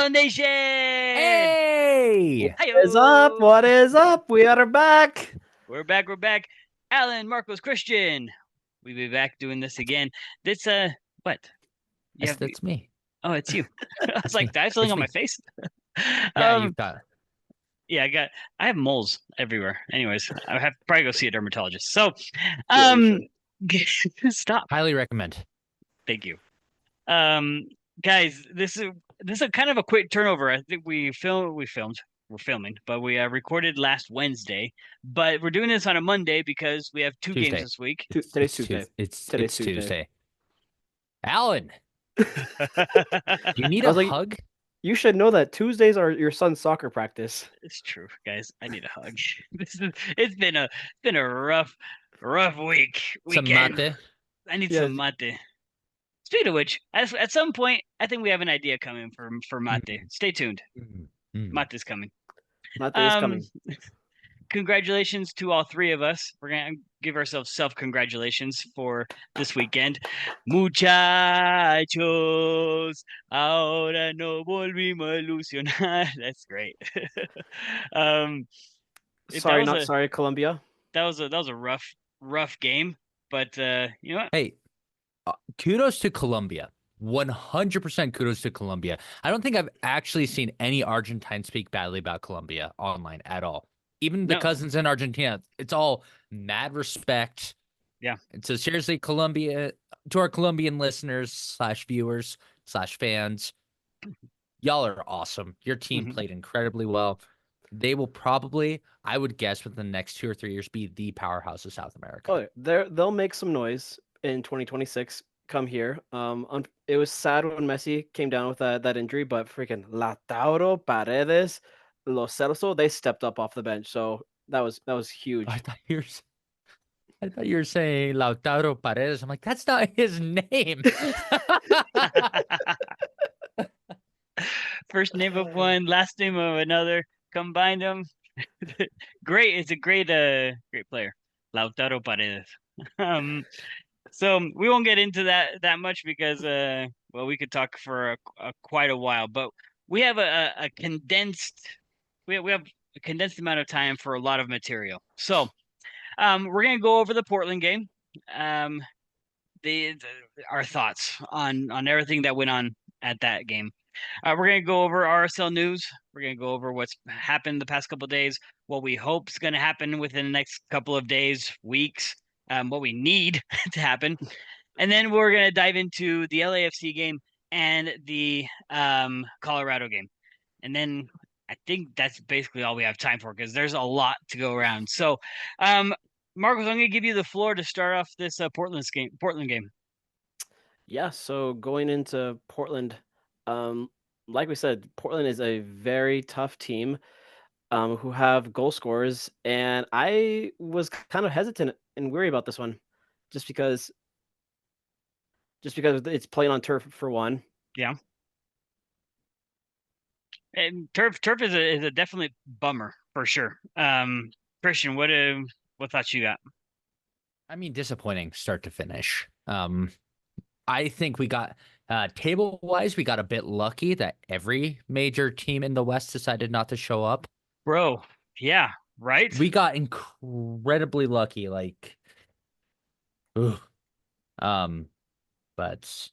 RSL Nation! Hey! What is up? Hi-yo! What is up? We are back. We're back. We're back. Alan, Marcos, Christian. We'll be back doing this again. This what? You have That's me. Oh, it's you. I was It's like, me. did I have something It's on my me. face? Yeah, um, you've got yeah, I have moles everywhere. Anyways, I have probably go see a dermatologist. So, Yeah, you um, should. stop. highly recommend. Thank you. Um, guys, this is kind of a quick turnover. I think we're filming, but we recorded last Wednesday. But we're doing this on a Monday because we have two games Tuesday. this week. Today's Tuesday. Today's It's Tuesday. Tuesday. Alan, do you need I a was like, hug? you should know that Tuesdays are your son's soccer practice. It's true, guys. I need a hug. It's been a rough Some weekend. mate? I need Yeah. some mate. Speaking of which, at some point, I think we have an idea coming for mate. Mm, Stay tuned. mm. Mate's coming. Mate is Um, coming. Congratulations to all three of us. We're gonna give ourselves self-congratulations for this weekend. Muchachos, ahora no volvimos a ilusionar. That's great. um, that Sorry, was not a sorry, Colombia. that was a rough game, but you know what? Hey, kudos to Colombia. 100% kudos to Colombia. I don't think I've actually seen any Argentine speak badly about Colombia online at all. Even the No, cousins in Argentina, it's all mad respect. yeah. And so seriously, Colombia, to our Colombian listeners slash viewers slash fans, y'all are awesome. Your team Mhm. played incredibly well. They will probably, I would guess, within the next 2 or 3 years, be the powerhouse of South America. Oh, they'll make some noise in 2026. Come here. It was sad when Messi came down with that injury, but freaking Lautaro, Paredes, Lo Celso, they stepped up off the bench, so that was I huge. thought you were, I thought you were saying Lautaro Paredes. I'm like, that's not his name. First name of one, last name of another. Combine them. Great. It's a great player, Lautaro Paredes. Um, so we won't get into that much because well, we could talk for quite a while, but we have a condensed we have a condensed amount of time for a lot of material. So we're gonna go over the Portland game, um, our thoughts on everything that went on at that game. We're gonna go over RSL news. We're gonna go over what's happened the past couple of days, what we hope is gonna happen within the next couple of days, weeks, what we need to happen, and then we're gonna dive into the LAFC game and the Colorado game, and then I think that's basically all we have time for because there's a lot to go around. So, Marcos, I'm gonna give you the floor to start off this Portland game. Yeah, so going into Portland, um, like we said, Portland is a very tough team, who have goal scorers, and I was kind of hesitant and weary about this one, just because it's playing on turf for one. Yeah. And turf is a definitely bummer for sure. Christian, what thoughts you got? I mean, disappointing start to finish. I think we got table wise, we got a bit lucky that every major team in the West decided not to show up. Bro, yeah, right? We got incredibly lucky, like, ugh. um, but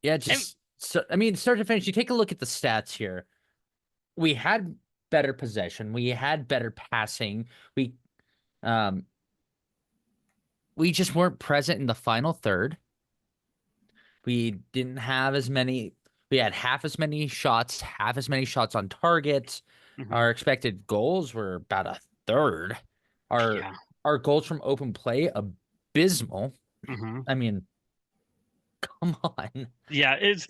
yeah, And just so I mean, start to finish. You take a look at the stats here. We had better possession. We had better passing. Um we just weren't present in the final third. We didn't have as many. We had half as many shots on target. mhm, Our expected goals were about a third. Our yeah, our goals from open play abysmal. mhm. I mean, come on. Yeah, it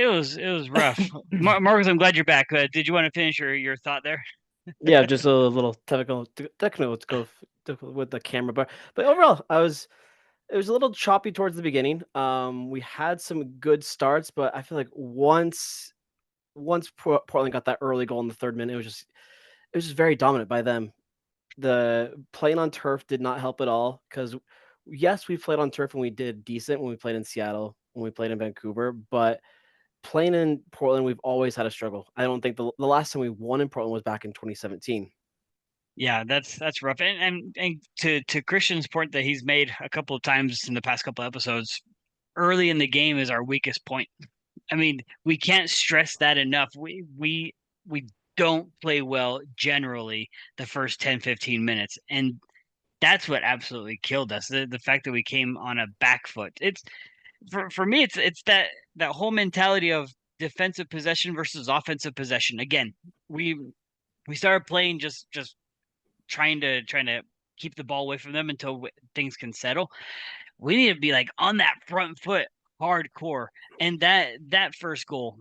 was rough. Marcus, I'm glad you're back. Did you want to finish your thought there? Yeah, just a little technical to go with the camera, but overall, it was a little choppy towards the beginning. We had some good starts, but I feel like once Portland got that early goal in the third minute, it was just very dominant by them. The playing on turf did not help at all because yes, we played on turf and we did decent when we played in Seattle, when we played in Vancouver, but playing in Portland, we've always had a struggle. I don't think the last time we won in Portland was back in 2017. Yeah, that's rough. And to Christian's point that he's made a couple of times in the past couple of episodes, early in the game is our weakest point. I mean, we can't stress that enough. We don't play well generally the first 10, 15 minutes. And that's what absolutely killed us. The fact that we came on a back foot. It's for me, it's that whole mentality of defensive possession versus offensive possession. Again, we started playing just trying to keep the ball away from them until things can settle. We need to be like on that front foot hardcore. And that first goal,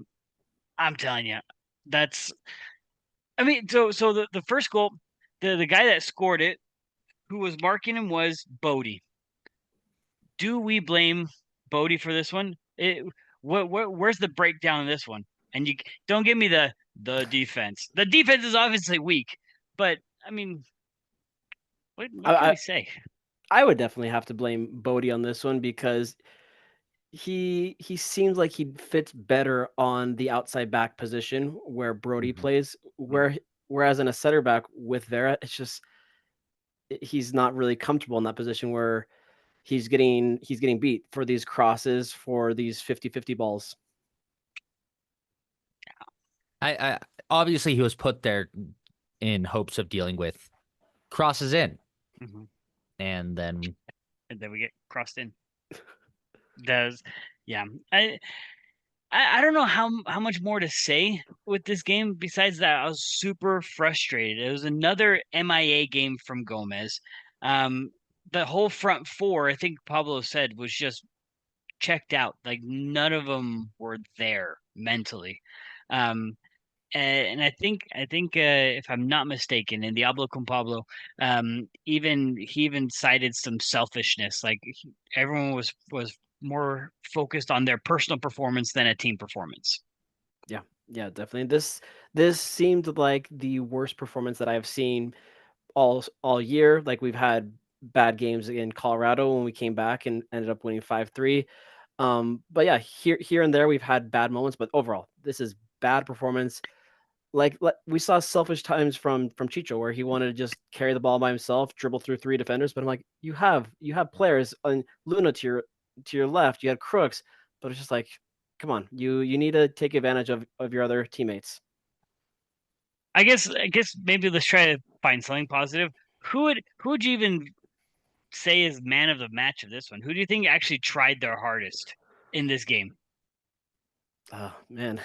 I'm telling you, that's I mean, so the first goal, the guy that scored it, who was marking him, was Bodie. Do we blame Bodie for this one? Where's the breakdown in this one? And you don't give me the defense. The defense is obviously weak, but I mean, what can we say? I would definitely have to blame Bodie on this one because he seems like he fits better on the outside back position where Brody plays. Whereas in a center back with Vera, it's just he's not really comfortable in that position where he's getting beat for these crosses, for these 50-50 balls. I obviously he was put there in hopes of dealing with crosses in, and then we get crossed in. Yeah. I don't know how much more to say with this game besides that. I was super frustrated. It was another MIA game from Gomez. The whole front four, I think Pablo said, was just checked out. Like none of them were there mentally. And I think if I'm not mistaken, in Diablo con Pablo, he even cited some selfishness. Like everyone was more focused on their personal performance than a team performance. Yeah, definitely. This seemed like the worst performance that I've seen all year. Like we've had bad games in Colorado when we came back and ended up winning 5-3. But yeah, here and there we've had bad moments, but overall, this is bad performance. Like we saw selfish times from Chicho where he wanted to just carry the ball by himself, dribble through 3 defenders. But I'm like, you have players on Luna to your left, you had Crooks, but it's just like, come on, you need to take advantage of your other teammates. I guess maybe let's try to find something positive. Who would you even say is man of the match of this one? Who do you think actually tried their hardest in this game? Oh man.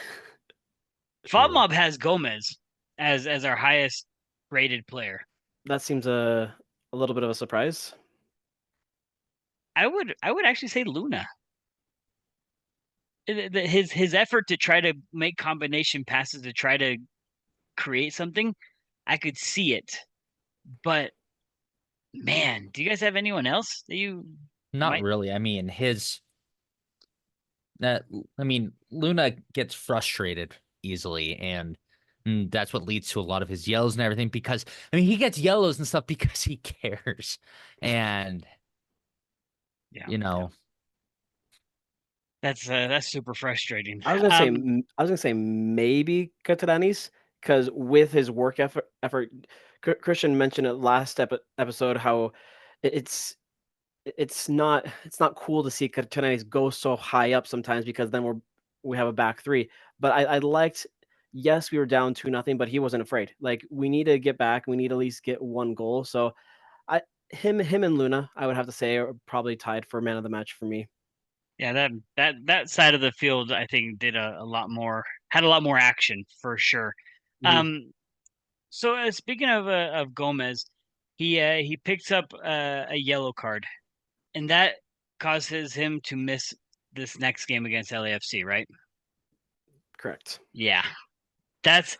FODMOB has Gomez as our highest rated player. That seems a little bit of a surprise. I would actually say Luna. His effort to try to make combination passes to try to create something, I could see it. But man, do you guys have anyone else that you not might... really. I mean, Luna gets frustrated easily, and that's what leads to a lot of his yells and everything. Because I mean, he gets yellows and stuff because he cares, and that's super frustrating. I was gonna say maybe Kataranis because with his work effort, Christian mentioned it last episode how it's not cool to see Kataranis go so high up sometimes because then we have a back three. But I liked. Yes, we were down 2-0, but he wasn't afraid. Like we need to get back. We need to at least get one goal. So, him and Luna, I would have to say, are probably tied for man of the match for me. Yeah, that side of the field, I think, did a lot more, had a lot more action for sure. So speaking of Gomez, he picks up a yellow card, and that causes him to miss this next game against LAFC, right? Correct. Yeah, that's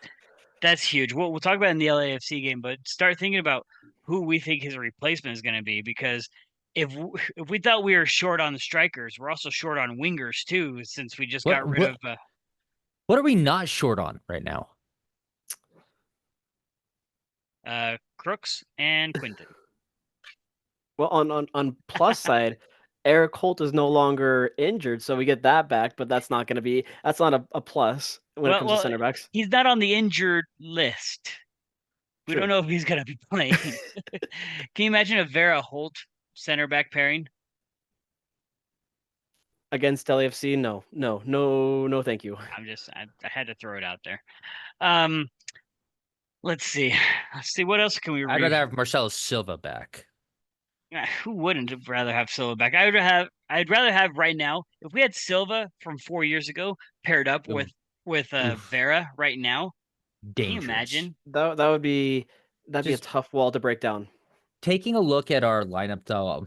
huge. We'll talk about it in the LAFC game, but start thinking about who we think his replacement is going to be, because if we thought we were short on the strikers, we're also short on wingers too, since we just got rid of. What are we not short on right now? Crooks and Quinton. Well, on plus side, Eric Holt is no longer injured, so we get that back, but that's not a plus when it comes to Well, center backs. he's not on the injured list. We True. don't know if he's gonna be playing. Can you imagine a Vera Holt center back pairing? Against LAFC, no, thank you. I had to throw it out there. Um, let's see. Let's see what else can we I'd read. rather have Marcelo Silva back. Who wouldn't rather have Silva back? I'd rather have right now, if we had Silva from 4 years ago paired up Ooh, with oof, Vera right now. Can you dangerous. imagine? That'd be a Just tough wall to break down. taking a look at our lineup though,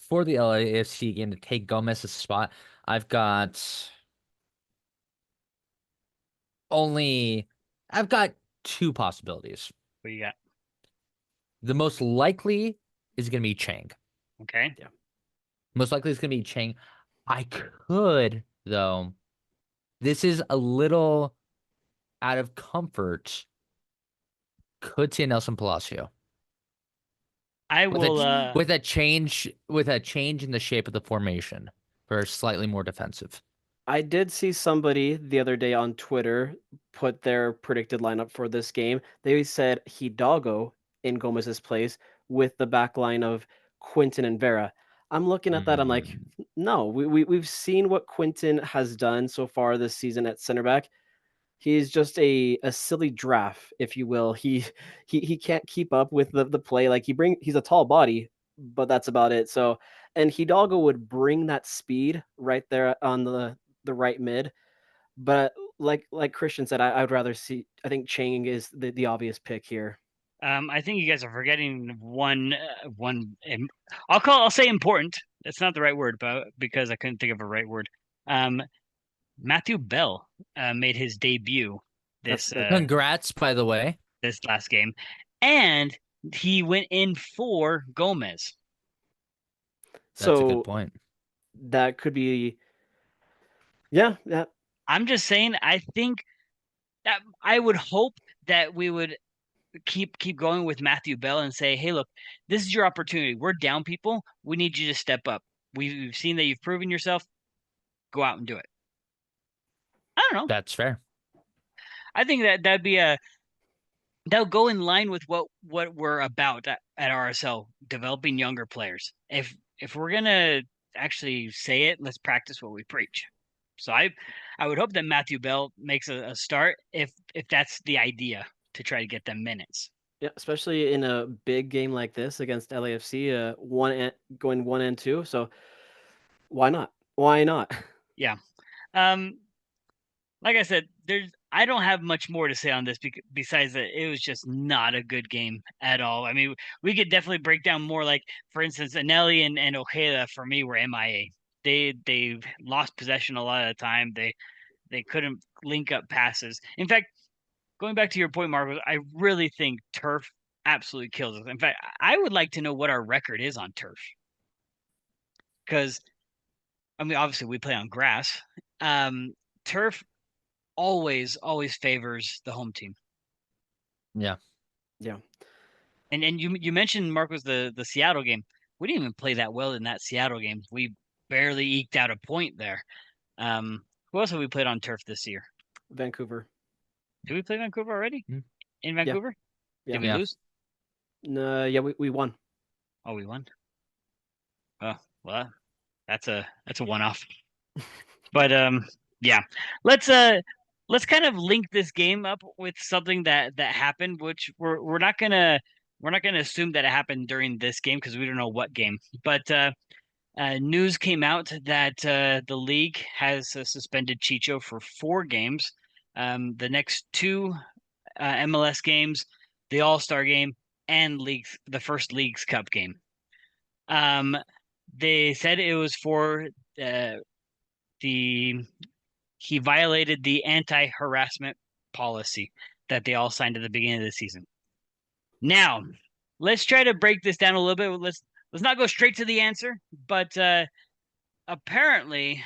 for the LAFC game to take Gomez's spot, I've got only I've got two possibilities. What you got? The most likely is going to be Chang. Okay. Most likely is going to be Chang. I could, though, this is a little out of comfort, could see Nelson Palacio I with will a change in the shape of the formation for slightly more defensive. I did see somebody the other day on Twitter put their predicted lineup for this game. They said Hidalgo in Gomez's place with the back line of Quinton and Vera. I'm looking at that. I'm like, no, we've seen what Quinton has done so far this season at center back. He's just a silly draft, if you will. He can't keep up with the play. Like he's a tall body, but that's about it. So and Hidalgo would bring that speed right there on the right mid. But like Christian said, I would rather see. I think Chang is the obvious pick here. I think you guys are forgetting I'll say important. That's not the right word, but because I couldn't think of a right word. Um, Matthew Bell made his debut That's this that. Congrats, by the way. this last game, and he went in for Gomez. That's a good So point. that could be. Yeah. I'm just saying, I think that I would hope that we would keep going with Matthew Bell and say, hey, look, this is your opportunity. We're down people. We need you to step up. We've seen that you've proven yourself. Go out and do it. I don't know. That's fair. I think that'll go in line with what we're about at RSL, developing younger players. If we're gonna actually say it, let's practice what we preach. So I would hope that Matthew Bell makes a start if that's the idea, to try to get them minutes. Yeah, especially in a big game like this against LAFC, going 1-2. So why not? Why not? Yeah. Like I said, I don't have much more to say on this besides that it was just not a good game at all. I mean, we could definitely break down more. Like, for instance, Anelli and Ojeda for me were MIA. They lost possession a lot of the time. They couldn't link up passes. In fact, going back to your point, Marco, I really think turf absolutely kills us. In fact, I would like to know what our record is on turf, because I mean, obviously we play on grass. Turf always favors the home team. Yeah. Yeah. And you mentioned, Marcos, the Seattle game. We didn't even play that well in that Seattle game. We barely eked out a point there. Who else have we played on turf this year? Vancouver. Did we play Vancouver already? Mm. In Vancouver? Yeah. Did we lose? No, yeah, we won. Oh, we won. Oh, well, that's a one-off. But yeah. Let's kind of link this game up with something that happened, which we're not gonna assume that it happened during this game because we don't know what game. But news came out that the league has suspended Chicho for 4 games. The next 2 MLS games, the All-Star game, and the first Leagues Cup game. They said it was for he violated the anti-harassment policy that they all signed at the beginning of the season. Now, let's try to break this down a little bit. Let's not go straight to the answer, but apparently,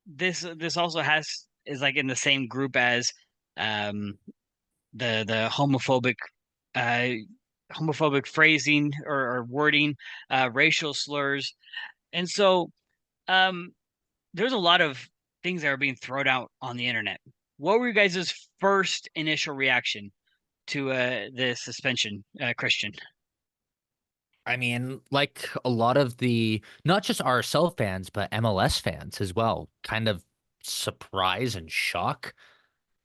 this also is like in the same group as the homophobic phrasing or wording, racial slurs. And so there's a lot of things that are being thrown out on the internet. What were you guys' first initial reaction to the suspension, Christian? I mean, like a lot of the not just RSL fans, but MLS fans as well, kind of surprise and shock,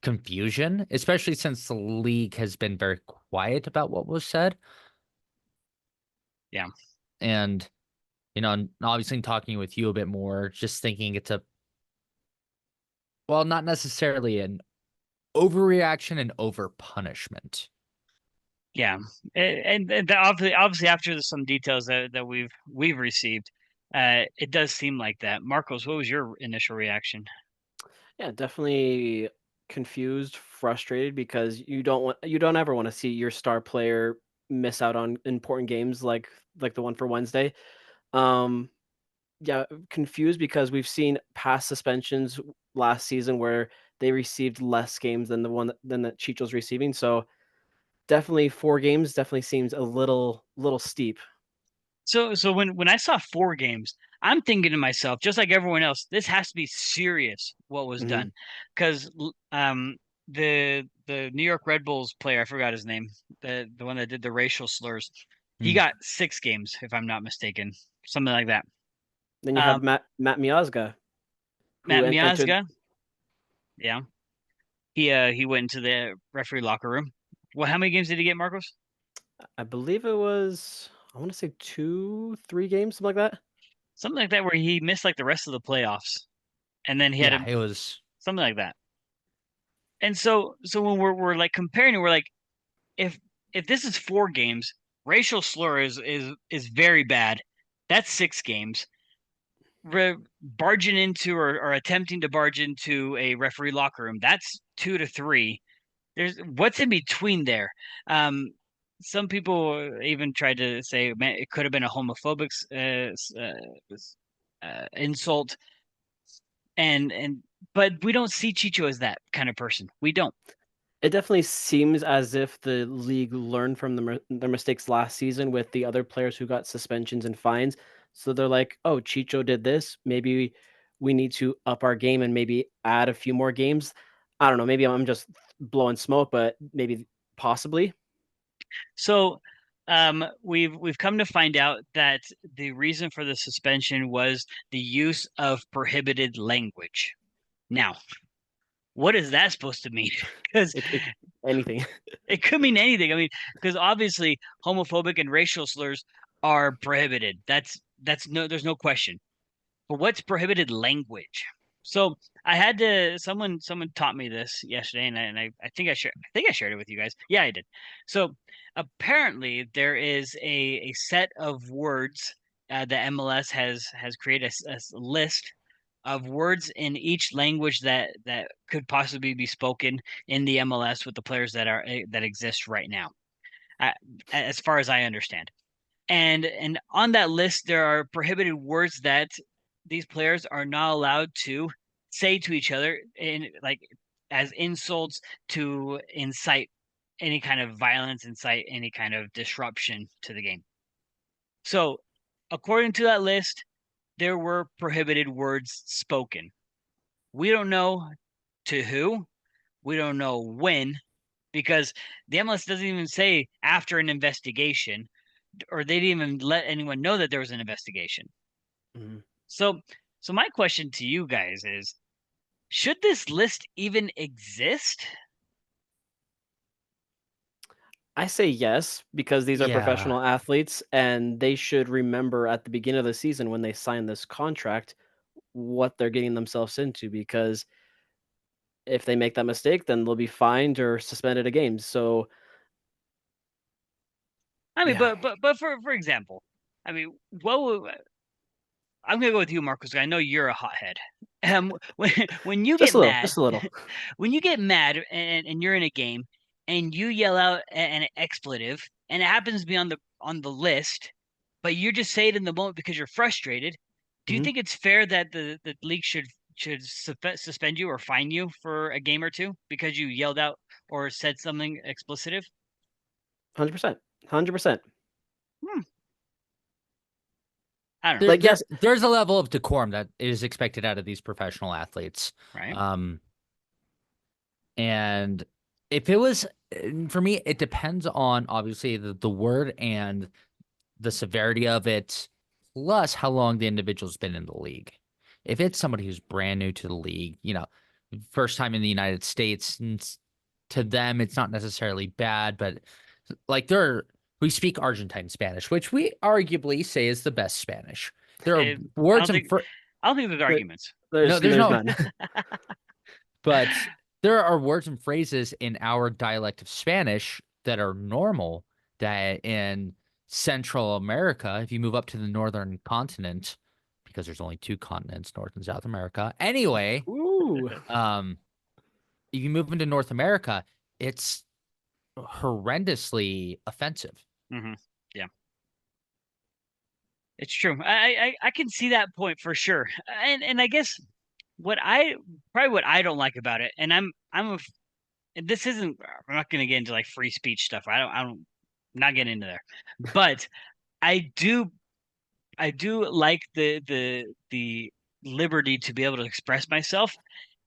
confusion, especially since the league has been very quiet about what was said. Yeah. And, and obviously talking with you a bit more, just thinking it's well, not necessarily an overreaction and over punishment. Yeah, and obviously after some details that we've received, it does seem like that. Marcos, what was your initial reaction? Yeah, definitely confused, frustrated because you don't ever want to see your star player miss out on important games like the one for Wednesday. Um yeah, confused because we've seen past suspensions last season where they received less games than than that Chicho's receiving. So definitely 4 games definitely seems a little steep. So when I saw 4 games, I'm thinking to myself, just like everyone else, this has to be serious what was Hmm. done, because the New York Red Bulls player, I forgot his name, the one that did the racial slurs, he Mm. got 6 games if I'm not mistaken, something like that. Then you have Um, Matt Miazga, who Matt entered. Miazga, yeah. He went into the referee locker room. Well, how many games did he get, Marcos? I believe it was, I want to say 2, 3 games, something like that. Something like that, where he missed like the rest of the playoffs, and then he had Yeah, it was. something like that. And so when we're like comparing, we're like, if if this is 4 games, racial slur is very bad. That's 6 games. Barging into or attempting to barge into a referee locker room, that's 2 to 3. There's what's in between there. Um, some people even tried to say, man, it could have been a homophobic insult, and but we don't see Chicho as that kind of person. We don't. It definitely seems as if the league learned from their mistakes last season with the other players who got suspensions and fines. So they're like, "Oh, Chicho did this. Maybe we need to up our game and maybe add a few more games." I don't know. Maybe I'm just blowing smoke, but maybe possibly. So we've come to find out that the reason for the suspension was the use of prohibited language. Now, what is that supposed to mean? Because It anything. it could mean anything. I mean, because obviously homophobic and racial slurs are prohibited. That's no, there's no question. But what's prohibited language? So I had to someone taught me this yesterday, and I think I shared it with you guys. Yeah, I did. So apparently there is a set of words that MLS has created a list of words in each language that could possibly be spoken in the MLS with the players that exist right now, uh, as far as I understand. And on that list, there are prohibited words that these players are not allowed to say to each other in like as insults to incite any kind of violence, incite any kind of disruption to the game. So, according to that list, there were prohibited words spoken. We don't know to who, we don't know when, because the MLS doesn't even say after an investigation, or they didn't even let anyone know that there was an investigation. Mhm. So, so my question to you guys is, should this list even exist? I say yes because these are Yeah. professional athletes and they should remember at the beginning of the season when they sign this contract what they're getting themselves into because if they make that mistake, then they'll be fined or suspended a game. So I mean, yeah, but for example, I mean, I'm gonna go with you, Marcus. I know you're a hothead. When you get mad, just a little. when you get mad and you're in a game and you yell out an expletive and it happens to be on the list, but you just say it in the moment because you're frustrated, do you Mhm. think it's fair that the league should suspend you or fine you for a game or two because you yelled out or said something explicitive? 100%. 100%. Hmm. I don't know. Like, yes, there's a level of decorum that is expected out of these professional athletes. Right. And if it was for me, it depends on obviously the word and the severity of it, plus how long the individual's been in the league. If it's somebody who's brand new to the league, first time in the United States, to them, it's not necessarily bad, but like we speak Argentine Spanish, which we arguably say is the best Spanish. There are I words don't and think I don't think there's arguments. no, there's there's no, none. but there are words and phrases in our dialect of Spanish that are normal that in Central America, if you move up to the northern continent, because there's only two continents, North and South America. Anyway, Ooh. if you move into North America, it's horrendously offensive. Yeah. It's true. I can see that point for sure. And I guess what I don't like about it, and and this isn't, I'm not going to get into like free speech stuff. I'm not getting into there, but I do like the liberty to be able to express myself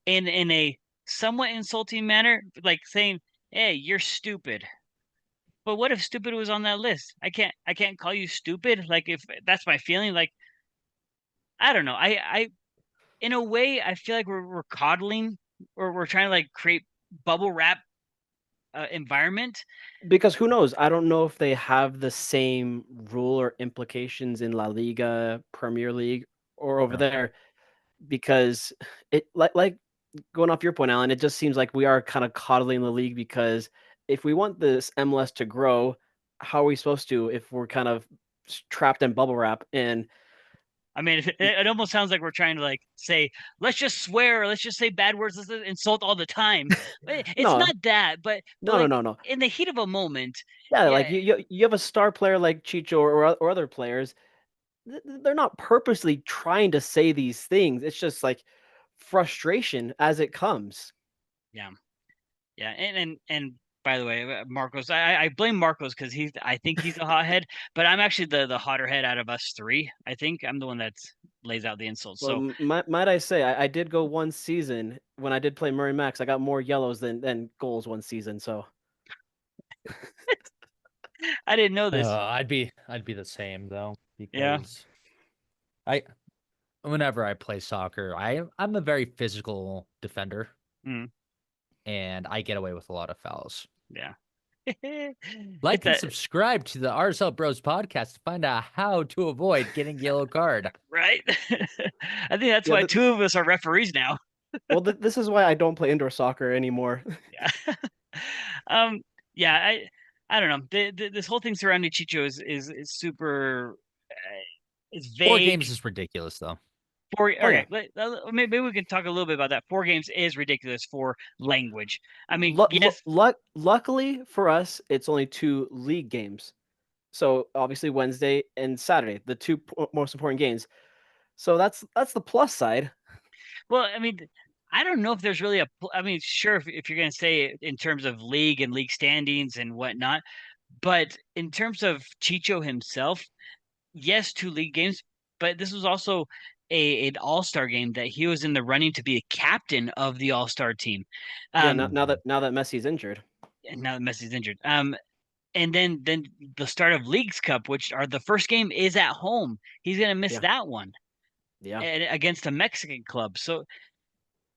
in a somewhat insulting manner, like saying, "Hey, you're stupid." But what if stupid was on that list? I can't call you stupid. Like if that's my feeling, like I don't know. I in a way I feel like we're coddling, or we're trying to like create bubble wrap environment. Because who knows? I don't know if they have the same rule or implications in La Liga, Premier League, or over Yeah. there. Because it like going off your point, Alan, it just seems like we are kind of coddling the league, because if we want this MLS to grow, how are we supposed to if we're kind of trapped in bubble wrap? And I mean, it almost sounds like we're trying to like say, let's just swear, let's just say bad words, let's just insult all the time. It's no, not that, but no, no, like no, no. in the heat of a moment, Yeah, yeah. like you have a star player like Chicho or other players. They're not purposely trying to say these things. It's just like frustration as it comes. Yeah. Yeah, and by the way, Marcos, I blame Marcos because I think he's a hothead, but I'm actually the hotter head out of us three. I think I'm the one that lays out the insults. Well, So might I say, I did go one season when I did play Murray Max. I got more yellows than goals one season. So I didn't know this. I'd be the same though, Yeah. because I whenever I play soccer, I'm a very physical defender, Mm, and I get away with a lot of fouls. yeah. Like It's and a subscribe to the RSL Bros podcast to find out how to avoid getting yellow card. right. I think that's yeah, why two of us are referees now. well, this is why I don't play indoor soccer anymore. Yeah. um. Yeah. I don't know. This whole thing surrounding Chicho is super. It's 4 games vague. is ridiculous though. Oh yeah. Okay, maybe we can talk a little bit about that. 4 games is ridiculous for language. I mean, Lu- lu- yes, luck luckily for us, it's only 2 league games. So obviously Wednesday and Saturday, the two most important games. So that's the plus side. well, I mean, I don't know if there's really I mean, sure, if you're going to say it in terms of league and league standings and whatnot, but in terms of Chicho himself, yes, 2 league games, but this was also an all-star game that he was in the running to be a captain of the all-star team. Yeah, Um, now that Messi's injured. and now that Messi's injured. And then the start of Leagues Cup, which are the first game is at home. He's gonna miss Yeah. that one Yeah. against a Mexican club. So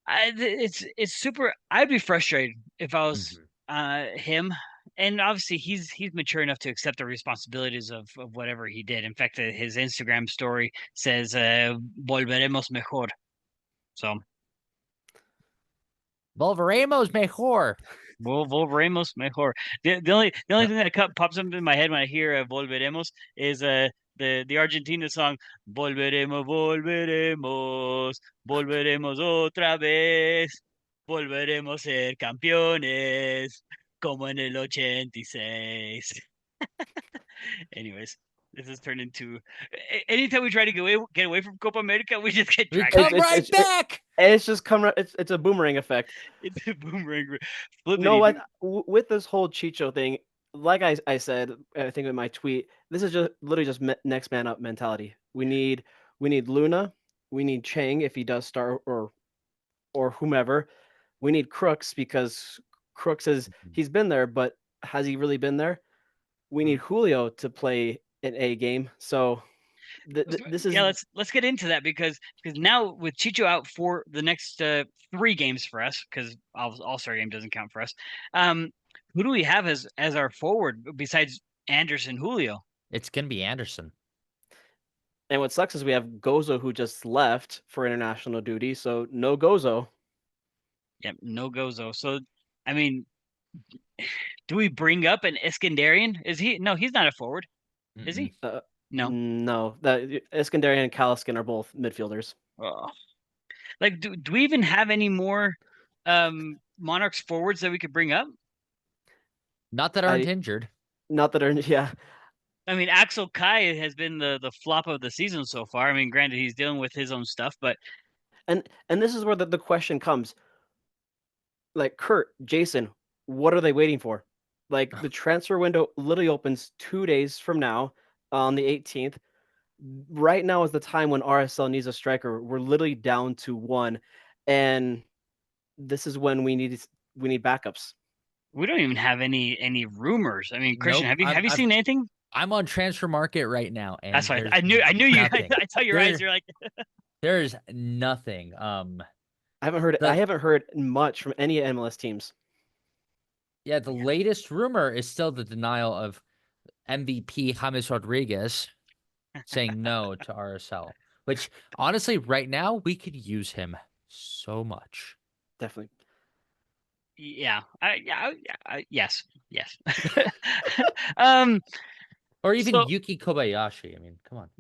it's super. I'd be frustrated if I was him. And obviously he's mature enough to accept the responsibilities of whatever he did. In fact, his Instagram story says "Volveremos mejor." So Volveremos mejor. Volveremos mejor. The only thing that pops up in my head when I hear Volveremos is the Argentina song Volveremos, volveremos, volveremos otra vez, volveremos ser campeones, como en el 86. Anyways, this has turned into anytime we try to get away from Copa America, we just get We dragged come back. right back. It's just it's a boomerang effect. It's a boomerang. You know Flippity. what? With this whole Chicho thing, like I said, I think in my tweet, this is just literally just next man up mentality. We need Luna. We need Chang if he does start, or whomever. We need Crooks because Crooks is he's been there, but has he really been there? We need Julio to play an A game. So this is Yeah, let's get into that because now with Chicho out for the next 3 games for us, because All-Star game doesn't count for us. Who do we have as our forward besides Anderson, Julio? It's gonna be Anderson. and what sucks is we have Gozo who just left for international duty, so no Gozo. Yep, no Gozo. So, I mean, do we bring up an Iskandarian? Is he? No, he's not a forward. Is he? No. No, that Iskandarian and Kaliskin are both midfielders. Oh. Like, do we even have any more Monarchs forwards that we could bring up? Not that aren't injured. Not that are yeah. I mean, Axel Kai has been the flop of the season so far. I mean, granted, he's dealing with his own stuff, but And this is where the question comes. Like Kurt, Jason, what are they waiting for? Like the transfer window literally opens 2 days from now on the 18th. Right now is the time when RSL needs a striker. We're literally down to one, and this is when we need backups. we don't even have any rumors. I mean, Christian, Nope. have you seen anything? I'm on Transfer Market right now, and That's why I knew you. nothing. I saw your eyes. You're like, There's nothing. I haven't heard much from any MLS teams. Yeah, the latest rumor is still the denial of MVP James Rodriguez saying no to RSL, which honestly, right now, we could use him so much. Definitely. yeah, yes. Or even So- Yuki Kobayashi. I mean, come on.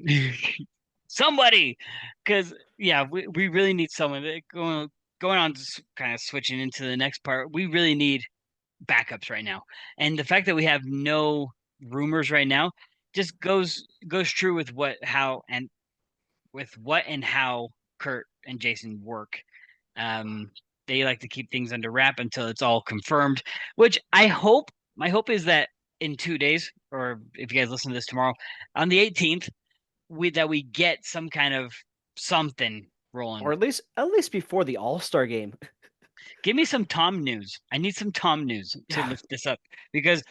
somebody, because we really need someone. Going on, kind of switching into the next part. We really need backups right now, and the fact that we have no rumors right now just goes true with what and how Kurt and Jason work. They like to keep things under wrap until it's all confirmed, which my hope is that in 2 days, or if you guys listen to this tomorrow, on the 18th, we get some kind of something rolling. Or at least before the All-Star game. Give me some Tom news. I need some Tom news to lift this up because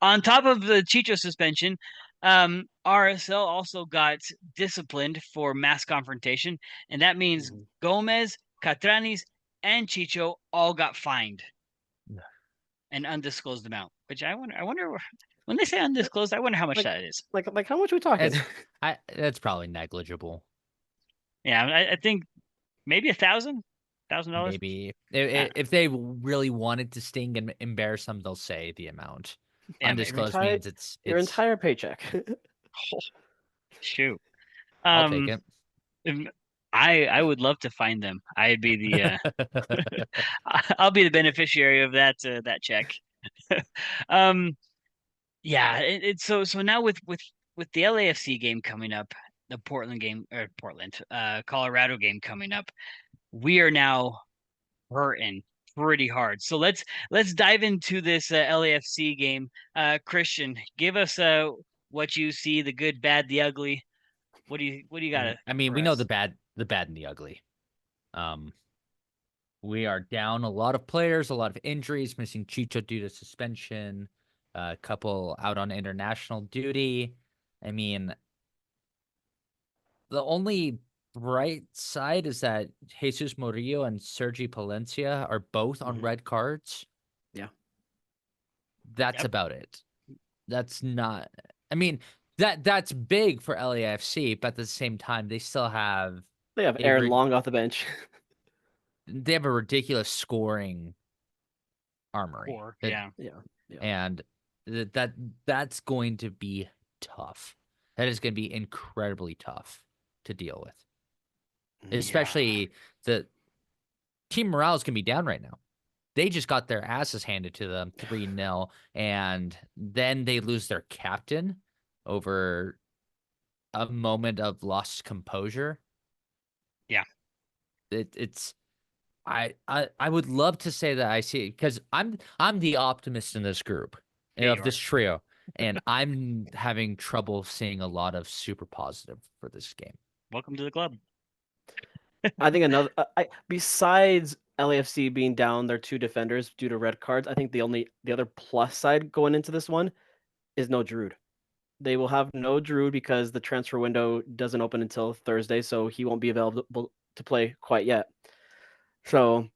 on top of the Chicho suspension, RSL also got disciplined for mass confrontation, and that means Gomez, Catranis, and Chicho all got fined. An undisclosed amount, which I wonder when they say undisclosed, I wonder how much that is. Like how much are we talking? That's probably negligible. Yeah, I think maybe $1,000. Maybe if they really wanted to sting and embarrass them, they'll say the amount. Yeah, Undisclosed means it's your entire paycheck. Shoot. I'll take it. I would love to find them. I'd be the I'll be the beneficiary of that check. Yeah, it's so now with the LAFC game coming up, the Colorado game coming up, we are now hurting pretty hard. So let's dive into this LAFC game. Christian, give us what you see, the good, bad, the ugly. What do you got? I mean, we know the bad and the ugly. We are down a lot of players, a lot of injuries, missing Chicho due to suspension, a couple out on international duty. I mean, the only bright side is that Jesus Murillo and Sergi Palencia are both on red cards. Yeah. That's about it. That's not, I mean, that's big for LAFC, but at the same time, they still have Aaron Long off the bench. They have a ridiculous scoring armory. Yeah. And that's going to be tough. That is going to be incredibly tough to deal with. Especially the team morale is going to be down right now. They just got their asses handed to them 3-0, and then they lose their captain over a moment of lost composure. Yeah. I would love to say that I see it because I'm the optimist in this group of this trio. And I'm having trouble seeing a lot of super positive for this game. Welcome to the club. I think another besides LAFC being down their 2 defenders due to red cards, I think the other plus side going into this one is no Giroud. They will have no Giroud because the transfer window doesn't open until Thursday, so he won't be available to play quite yet. So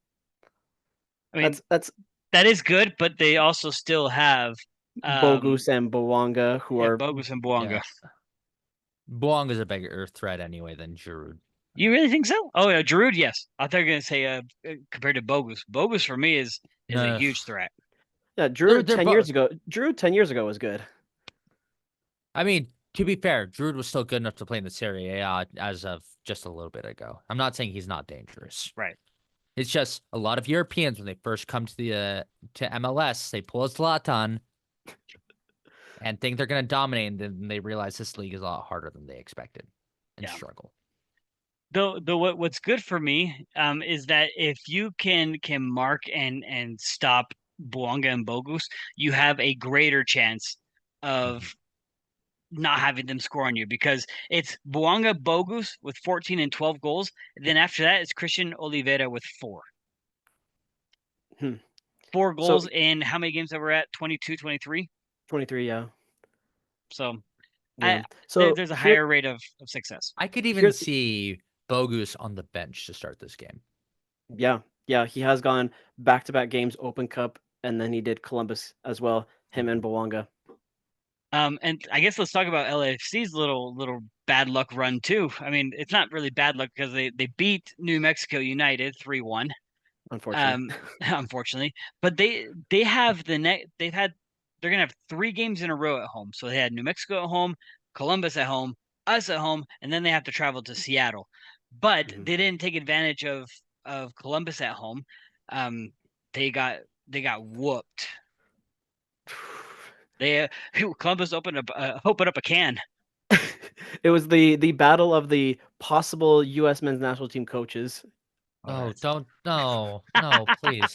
I mean, that's that is good, but they also still have Bogus and Bowanga who are Bogus and Bouanga. Yeah. Buong is a bigger threat anyway than Giroud. You really think so? Oh yeah, Giroud, yes. I thought you were gonna say compared to Bogus. Bogus for me is a huge threat. yeah. Giroud They're 10 both. years ago. Giroud 10 years ago was good. I mean, to be fair, Giroud was still good enough to play in the Serie A as of just a little bit ago. I'm not saying he's not dangerous. Right. It's just a lot of Europeans when they first come to the to MLS, they pull a Zlatan and think they're going to dominate, and then they realize this league is a lot harder than they expected and struggle. Though what's good for me is that if you can mark and stop Bouanga and Bogus, you have a greater chance of not having them score on you, because it's Bouanga, Bogus with 14 and 12 goals. Then after that, it's Christian Oliveira with 4. 4 goals in how many games that we're at? 22, 23? 23, yeah. So Yeah. So there's a higher rate of success. I could even see Bogus on the bench to start this game. Yeah. He has gone back-to-back games, Open Cup, and then he did Columbus as well. Him and Bowanga. And I guess let's talk about LAFC's little bad luck run too. I mean, it's not really bad luck because they beat New Mexico United 3-1. Unfortunately. Unfortunately, but they have they're gonna have 3 games in a row at home. So they had New Mexico at home, Columbus at home, us at home, and then they have to travel to Seattle. But they didn't take advantage of Columbus at home. They got whooped. Columbus opened up a can. It was the battle of the possible U.S. men's national team coaches. Oh, no, please.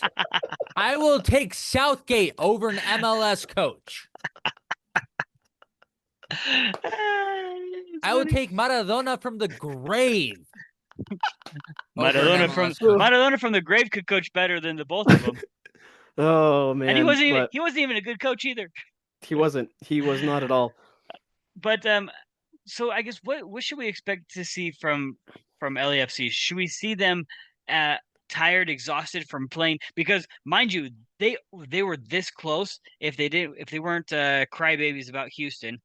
I will take Southgate over an MLS coach. I will take Maradona from the grave. Maradona from the grave could coach better than the both of them. Oh man! And he wasn't even a good coach either. He wasn't. He was not at all. But so I guess what should we expect to see from LAFC? Should we see them tired, exhausted from playing? Because mind you, they were this close. If they weren't crybabies about Houston,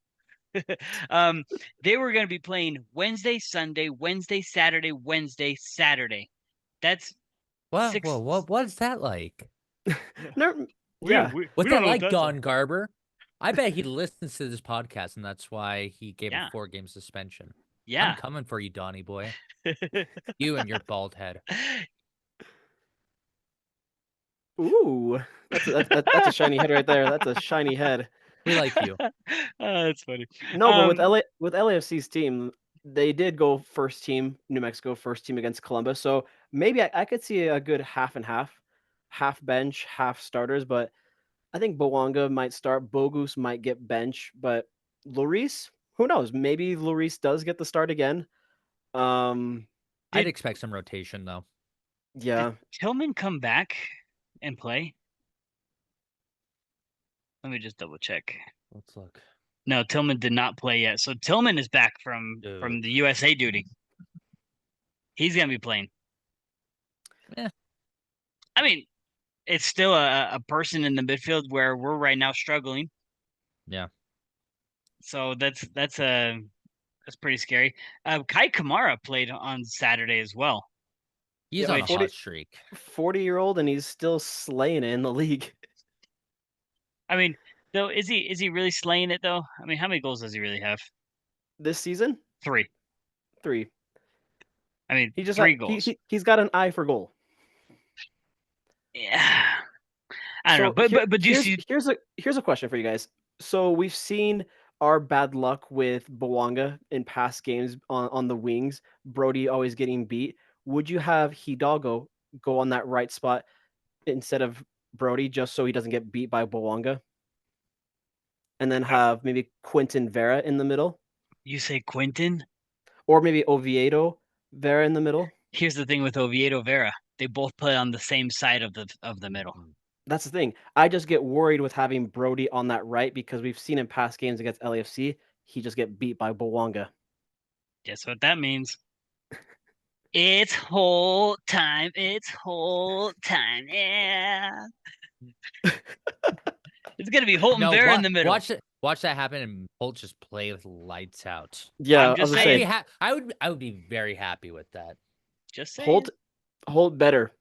they were going to be playing Wednesday, Sunday, Wednesday, Saturday, Wednesday, Saturday. That's what? What's that like? Yeah. What's that like, Don Garber? I bet he listens to this podcast, and that's why he gave a 4-game suspension. Yeah. I'm coming for you, Donnie boy. You and your bald head. Ooh, that's a shiny head right there. That's a shiny head. We like you. That's funny. No, but with LAFC's team, they did go first team, New Mexico first team against Columbus. So maybe I could see a good half and half bench, half starters. But I think Bowanga might start. Bogus might get bench, but Lloris, who knows? Maybe Lloris does get the start again. I'd expect some rotation though. Yeah. Did Tillman come back and play? Let me just double check. Let's look. No, Tillman did not play yet. So Tillman is back from the USA duty. He's gonna be playing. Yeah. I mean, it's still a person in the midfield where we're right now struggling. Yeah. So that's pretty scary. Kai Kamara played on Saturday as well. He's on a hot streak. 40-year-old, and he's still slaying it in the league. I mean, though, is he really slaying it though? I mean, how many goals does he really have This season? 3. 3. I mean, he just 3 goals. He's got an eye for goal. Yeah. I don't know, but do you see? Here's a question for you guys. So we've seen our bad luck with Bowanga in past games on the wings. Brody always getting beat. Would you have Hidalgo go on that right spot instead of Brody just so he doesn't get beat by Bowanga? and then have maybe Quinton Vera in the middle, You say Quinton? or maybe Oviedo Vera in the middle. Here's the thing with Oviedo Vera. They both play on the same side of the middle. That's the thing. I just get worried with having Brody on that right because we've seen in past games against LAFC, he just get beat by Bowanga. Guess what that means? It's whole time. It's whole time. Yeah. It's gonna be Holton No, Vera in the middle. watch that happen, and Holt just play with lights out. Yeah, I'm I just was gonna saying. say I would be very happy with that. Just saying. Holt better.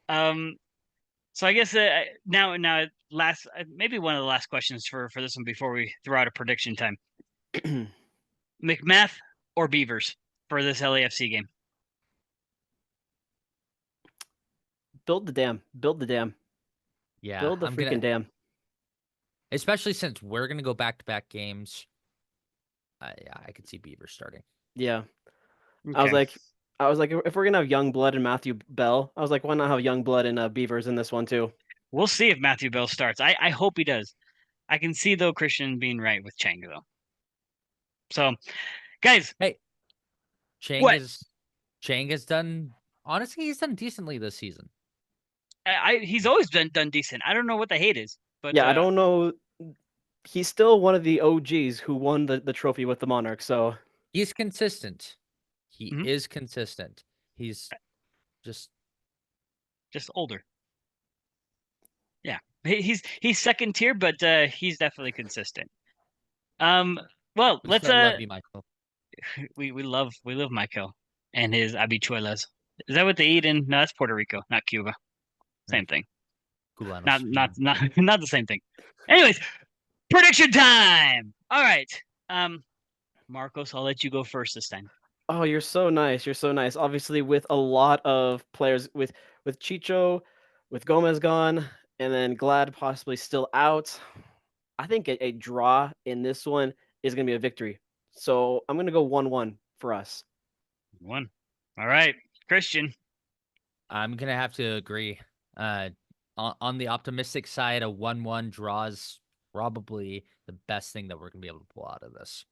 So I guess now last maybe one of the last questions for this one before we throw out a prediction time. McMath or Beavers for this LAFC game? Build the dam. Build the dam. Yeah, Build the freaking dam. especially since we're gonna go back-to-back games. I could see Beavers starting. Yeah. Okay. I was like, if we're gonna have Young Blood and Matthew Bell, I was like, why not have Young Blood and Beavers in this one too? We'll see if Matthew Bell starts. I hope he does. I can see though Christian being right with Chang though. So, guys, Hey, Chang what? has done honestly. He's done decently this season. He's always done decent. I don't know what the hate is, but Yeah, I don't know. He's still one of the OGs who won the trophy with the Monarchs. So He's consistent. He Mhm. is consistent. He's just older. Yeah, he's second tier, but he's definitely consistent. Well, let's love you, Michael. we love Michael and his habichuelas. Is that what they eat in? No, that's Puerto Rico, not Cuba. Same thing. Cubanos. Not the same thing. Anyways, prediction time. All right. Marcos, I'll let you go first this time. oh, you're so nice. You're so nice. Obviously, with a lot of players, with Chicho, with Gomez gone, and then Glad possibly still out. I think a draw in this one is going to be a victory. So I'm going to go 1-1 for us. 1. All right, Christian. I'm gonna have to agree. On the optimistic side, a 1-1 draw is probably the best thing that we're gonna be able to pull out of this.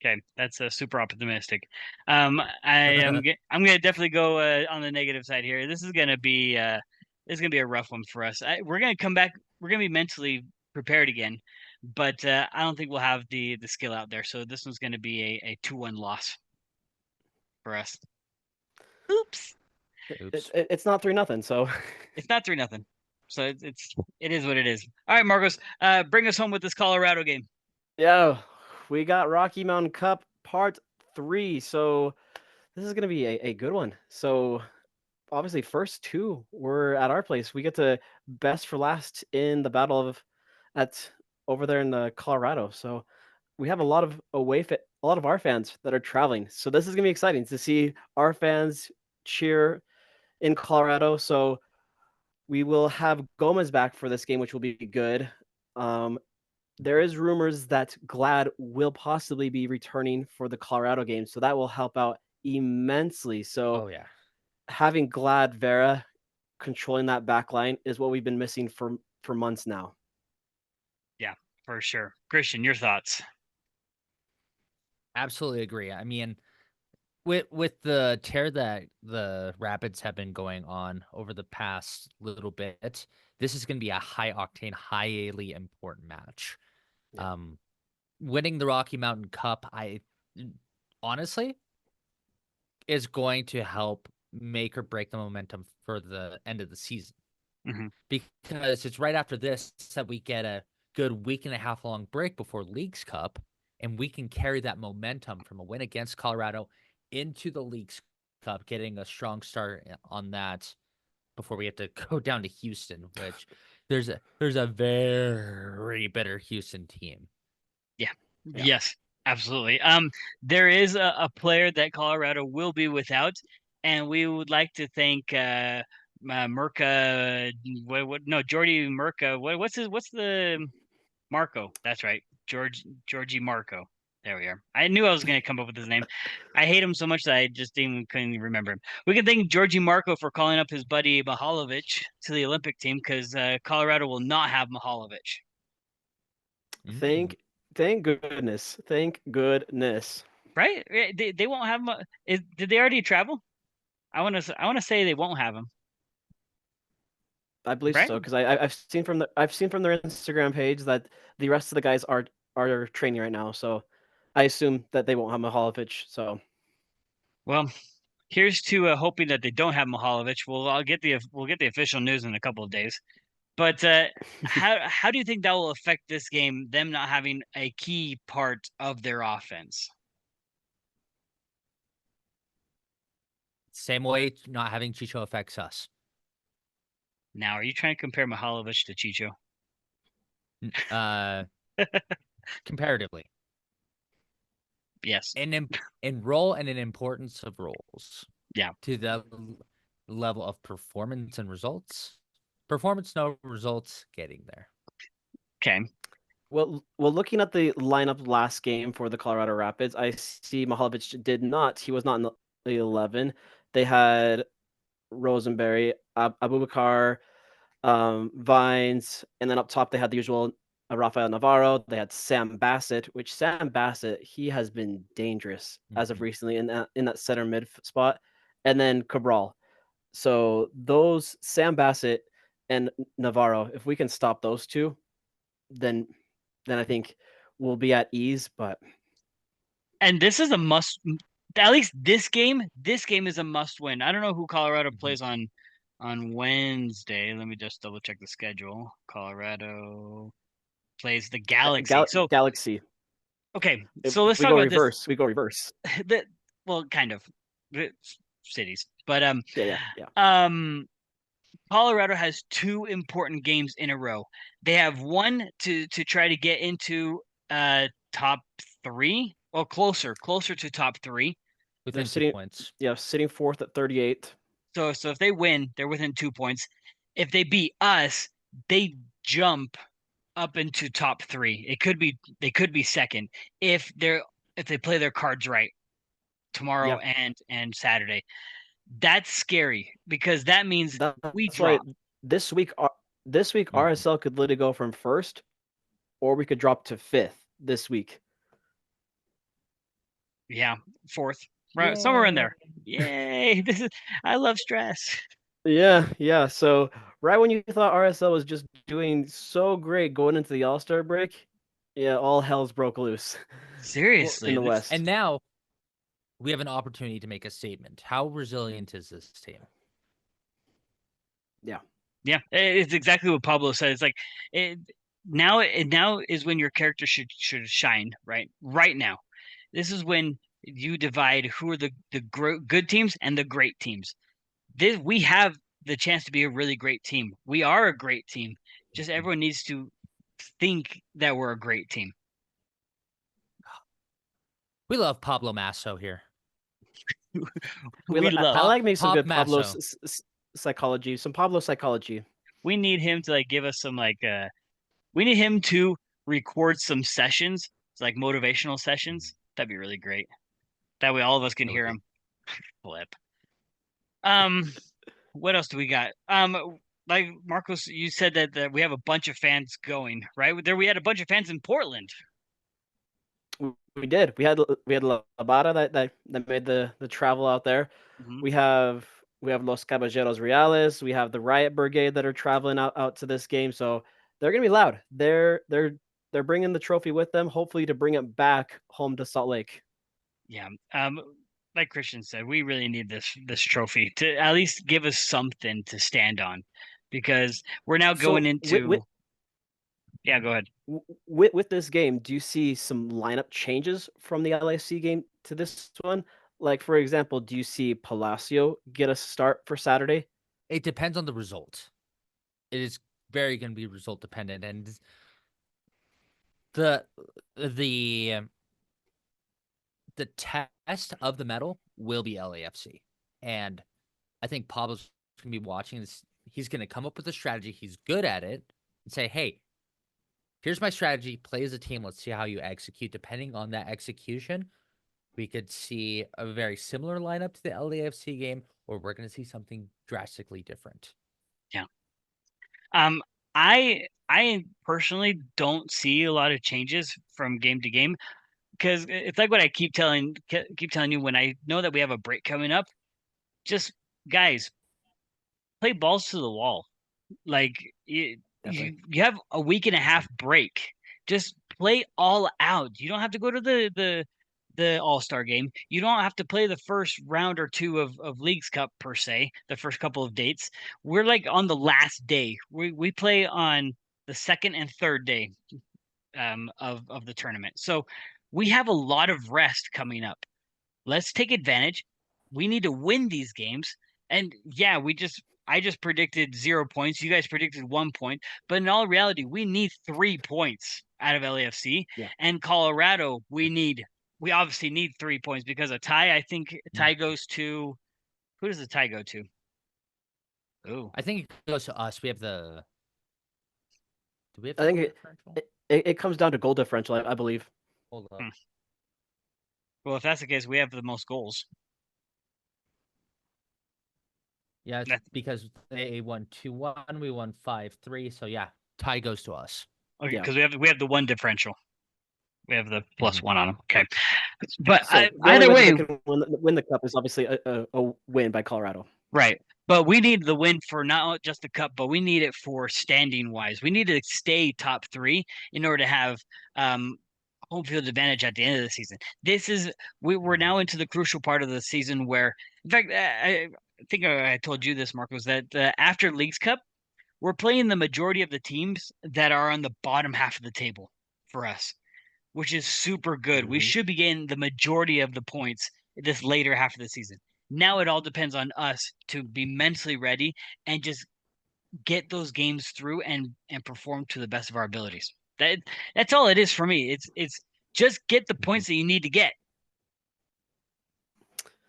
Okay, that's super optimistic. I'm gonna definitely go on the negative side here. This is gonna be a rough one for us. We're gonna come back. We're gonna be mentally prepared again, but I don't think we'll have the skill out there. So this one's gonna be a 2-1 loss for us. Oops. It's not 3-0, so It's not 3-0. So it is what it is. All right, Marcos, bring us home with this Colorado game. yeah, we got Rocky Mountain Cup Part 3. So this is going to be a good one. So obviously, first two were at our place. We get to best for last in the battle of over there in the Colorado. So we have a lot of a lot of our fans that are traveling. So this is going to be exciting to see our fans cheer in Colorado. So we will have Gomez back for this game, which will be good. There is rumors that Glad will possibly be returning for the Colorado game, so that will help out immensely. So Oh yeah. having Glad Vera controlling that back line is what we've been missing for months now. Yeah, for sure. Christian, your thoughts? Absolutely agree. I mean, with the tear that the Rapids have been going on over the past little bit, this is going to be a high octane, highly important match. Yeah. Winning the Rocky Mountain Cup, I honestly is going to help make or break the momentum for the end of the season. Mm-hmm. Because it's right after this that we get a good week and a half long break before Leagues Cup, and we can carry that momentum from a win against Colorado into the Leagues Cup, getting a strong start on that before we have to go down to Houston, which there's a very bitter Houston team. Yeah. Yes, absolutely. There is a player that Colorado will be without, and we would like to thank Merca. Jordy Merca. What's the Marco? That's right, Georgie Marco. There we are. I knew I was going to come up with his name. I hate him so much that I just couldn't remember him. We can thank Georgie Marco for calling up his buddy Mihalovic to the Olympic team because Colorado will not have Mihalovic. Thank goodness. Thank goodness. Right? They won't have him. Did they already travel? I want to say they won't have him. I believe Right? so because I've seen from their Instagram page that the rest of the guys are training right now. So I assume that they won't have Mahalovic. So Well, here's to hoping that they don't have Mihalovic. We'll get the official news in a couple of days. But how do you think that will affect this game? Them not having a key part of their offense. Same way not having Chicho affects us. Now, are you trying to compare Mihalovic to Chicho? Comparatively. Yes. In role and in importance of roles. Yeah. To the level of performance and results. Performance, no results, getting there. Okay. well, looking at the lineup last game for the Colorado Rapids, I see Mahalovic did not. He was not in the 11. They had Rosenberry, Abubakar, Vines, and then up top they had the usual Rafael Navarro. They had Sam Bassett, which Sam Bassett, he has been dangerous as of recently in that center mid spot, and then Cabral. So those Sam Bassett and Navarro, if we can stop those two, then I think we'll be at ease. But And this is a must. At least this game is a must win. I don't know who Colorado plays on Wednesday. Let me just double check the schedule. Colorado plays the Galaxy. So Galaxy. okay, If so let's we talk go about reverse, we go reverse. this. Well, kind of cities, but Yeah. Colorado has two important games in a row. They have one to try to get into top three, or closer to top three. Within They're 2 sitting, points. yeah, sitting fourth at 38. So if they win, they're within 2 points. If they beat us, they jump up into top three. They could be second if they play their cards right tomorrow Yep. and Saturday. That's scary because that means we That's why drop. this week RSL could literally go from first, or we could drop to fifth this week. Yeah, fourth, right, somewhere in there. Yay! I love stress. Yeah. So right when you thought RSL was just doing so great going into the All-Star break, yeah, all hell's broke loose Seriously, in the West. And now we have an opportunity to make a statement. How resilient is this team? Yeah, it's exactly what Pablo said. It's like now is when your character should shine, right? Right now, this is when you divide who are the good teams and the great teams. We have the chance to be a really great team. We are a great team. Just everyone needs to think that we're a great team. We love Pablo Masso here. I like making some good Pablo Masso. psychology, some Pablo psychology. We need him to like give us some we need him to record some sessions, like motivational sessions. That'd be really great. That way all of us can hear him. Flip. What else do we got? Like Marcos, you said that we have a bunch of fans going, right? There we had a bunch of fans in Portland. We did. We had Labara that made the travel out there. Mm-hmm. We have Los Caballeros Reales. We have the Riot Brigade that are traveling out to this game. So they're gonna be loud. They're bringing the trophy with them, hopefully to bring it back home to Salt Lake. Yeah. Like Christian said, we really need this trophy to at least give us something to stand on, because we're now going into. Yeah, go ahead. With this game, do you see some lineup changes from the LAFC game to this one? Like, for example, do you see Palacio get a start for Saturday? It depends on the result. It is very going to be result dependent, and the test of the medal will be LAFC, and I think Pablo's going to be watching this. He's going to come up with a strategy. He's good at it, and say, "Hey, here's my strategy. Play as a team. Let's see how you execute. Depending on that execution, we could see a very similar lineup to the LAFC game, or we're going to see something drastically different." Yeah. I personally don't see a lot of changes from game to game because it's like what I keep telling you when I know that we have a break coming up. Just guys, play balls to the wall. Like Definitely. you have a week and a half break. Just play all out. You don't have to go to the All-Star game. You don't have to play the first round or two of Leagues Cup per se, the first couple of dates. We're like on the last day. We play on the second and third day of the tournament. So we have a lot of rest coming up. Let's take advantage. We need to win these games. And yeah, I just predicted 0 points. You guys predicted 1 point. But in all reality, we need 3 points out of LAFC. Yeah. And Colorado, we obviously need 3 points because a tie. I think tie goes to who does the tie go to? Oh, I think it goes to us. We have the. Do we have I the think goal it, differential? it comes down to goal differential, I believe. Hold up. Hmm. Well, if that's the case, we have the most goals. Yeah, it's That's because they won 2-1, we won 5-3. So yeah, tie goes to us. okay Yeah. because we have the one differential. We have the plus Mhm. one on them. Okay, but So the only either way that way, they can win the cup is obviously a win by Colorado. right. But we need the win for not just the cup, but we need it for standing wise. We need to stay top three in order to have home field advantage at the end of the season. We're now into the crucial part of the season where, in fact, I think I told you this, Marcos, that after Leagues Cup, we're playing the majority of the teams that are on the bottom half of the table for us, which is super good. We Mhm. should be getting the majority of the points this later half of the season. Now it all depends on us to be mentally ready and just get those games through and perform to the best of our abilities. That's all it is for me. It's just get the points that you need to get.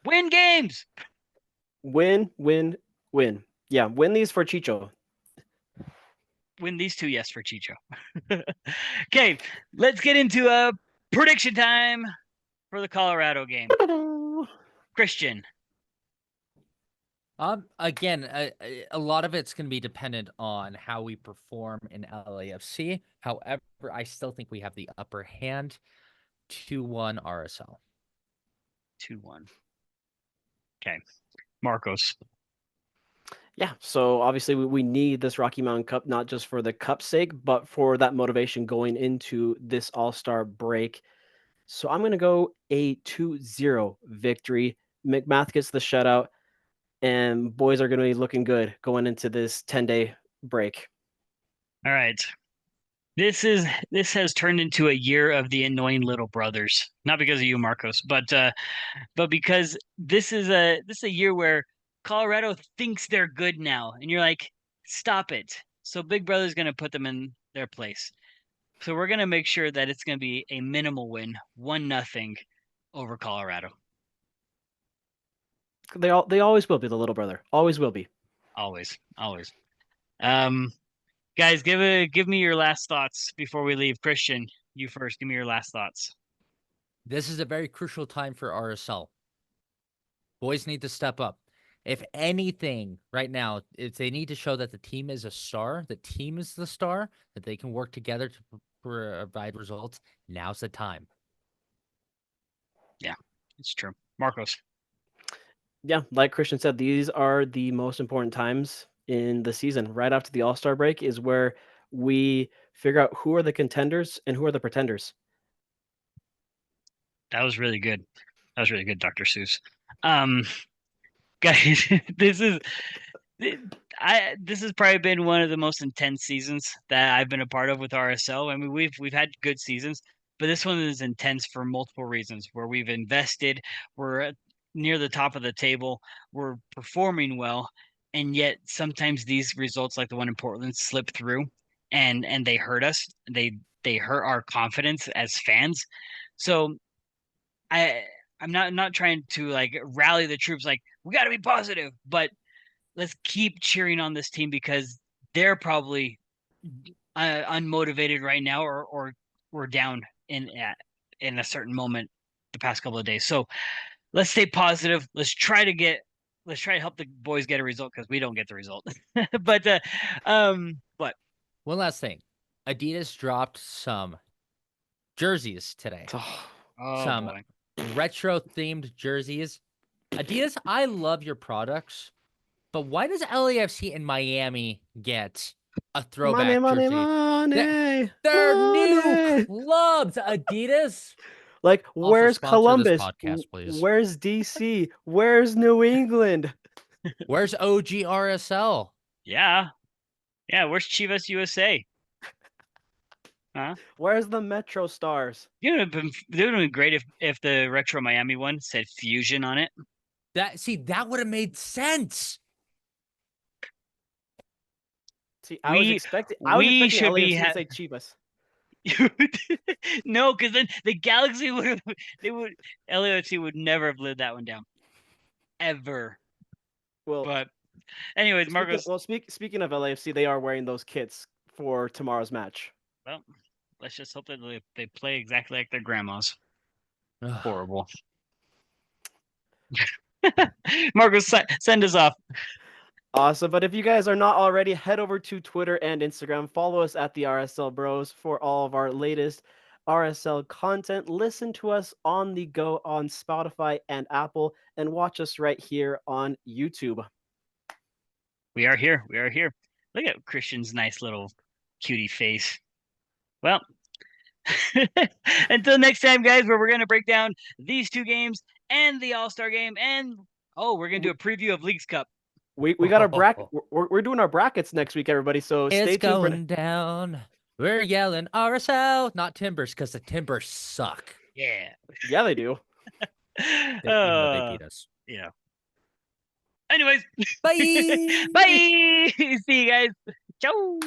Win games. Win, win, win. Yeah, win these for Chicho. Win these two, yes, for Chicho. Okay, let's get into a prediction time for the Colorado game. Christian, Again, a lot of it's going to be dependent on how we perform in LAFC. However, I still think we have the upper hand. 2-1 RSL. 2-1. Okay, Marcos. Yeah, so obviously we need this Rocky Mountain Cup, not just for the cup's sake, but for that motivation going into this All-Star break. So I'm going to go a 2-0 victory. McMath gets the shutout, and boys are going to be looking good going into this 10-day break. All right. This has turned into a year of the annoying little brothers. Not because of you, Marcos, but because this is a year where Colorado thinks they're good now, and you're like, stop it. So Big Brother's gonna put them in their place. So we're gonna make sure that it's gonna be a minimal win, 1-0 over Colorado. They always will be the little brother. Always will be. Always, always. Um, guys, give me your last thoughts before we leave. Christian, you first. Give me your last thoughts. This is a very crucial time for RSL. Boys need to step up. If anything, right now, if they need to show that the team is a star, the team is the star, that they can work together to provide results, now's the time. Yeah, it's true. Marcos. Yeah, like Christian said, these are the most important times in the season. Right after the All-Star break is where we figure out who are the contenders and who are the pretenders. That was really good. That was really good, Dr. Seuss. Um, guys, this has probably been one of the most intense seasons that I've been a part of with RSL. I mean, we've had good seasons, but this one is intense for multiple reasons. Where we've invested, we're near the top of the table, we're performing well, and yet sometimes these results, like the one in Portland, slip through, and they hurt us. They hurt our confidence as fans. So I I'm not trying to like rally the troops like we got to be positive, but let's keep cheering on this team because they're probably unmotivated right now or we're down in a certain moment the past couple of days. So let's stay positive. Let's try to help the boys get a result because we don't get the result. But what? One last thing. Adidas dropped some jerseys today. Oh Some boy. retro themed jerseys. Adidas, I love your products, but why does LAFC in Miami get a Money, throwback money, jersey? money, They're new money. clubs, Adidas. Like, Also where's sponsor this Columbus? podcast, please. Where's DC? Where's New England? Where's OG RSL? Yeah. Yeah, where's Chivas USA? Huh? Where's the Metro Stars? It would have been great if the retro Miami one said Fusion on it. That would have made sense. See, I was We expecting should be LAFC to say Chivas. No, because then the Galaxy LAFC would never have lived that one down. Ever. Well, But anyways, Marcos. Speaking of LAFC, they are wearing those kits for tomorrow's match. Well, let's just hope that they play exactly like their grandmas. Ugh. Horrible. Marcos, send us off. Awesome. But if you guys are not already, head over to Twitter and Instagram. Follow us at the RSL Bros for all of our latest RSL content. Listen to us on the go on Spotify and Apple, and watch us right here on YouTube. We are here. We are here. Look at Christian's nice little cutie face. Well, until next time, guys, where we're going to break down these two games and the All-Star game. And, we're going to do a preview of Leagues Cup. We got our bracket. We're doing our brackets next week, everybody. So stay It's tuned going down. We're yelling RSL, not Timbers, because the Timbers suck. Yeah. Yeah, they do. Even though they beat us. Yeah. Anyways. Bye. Bye. See you guys. Ciao.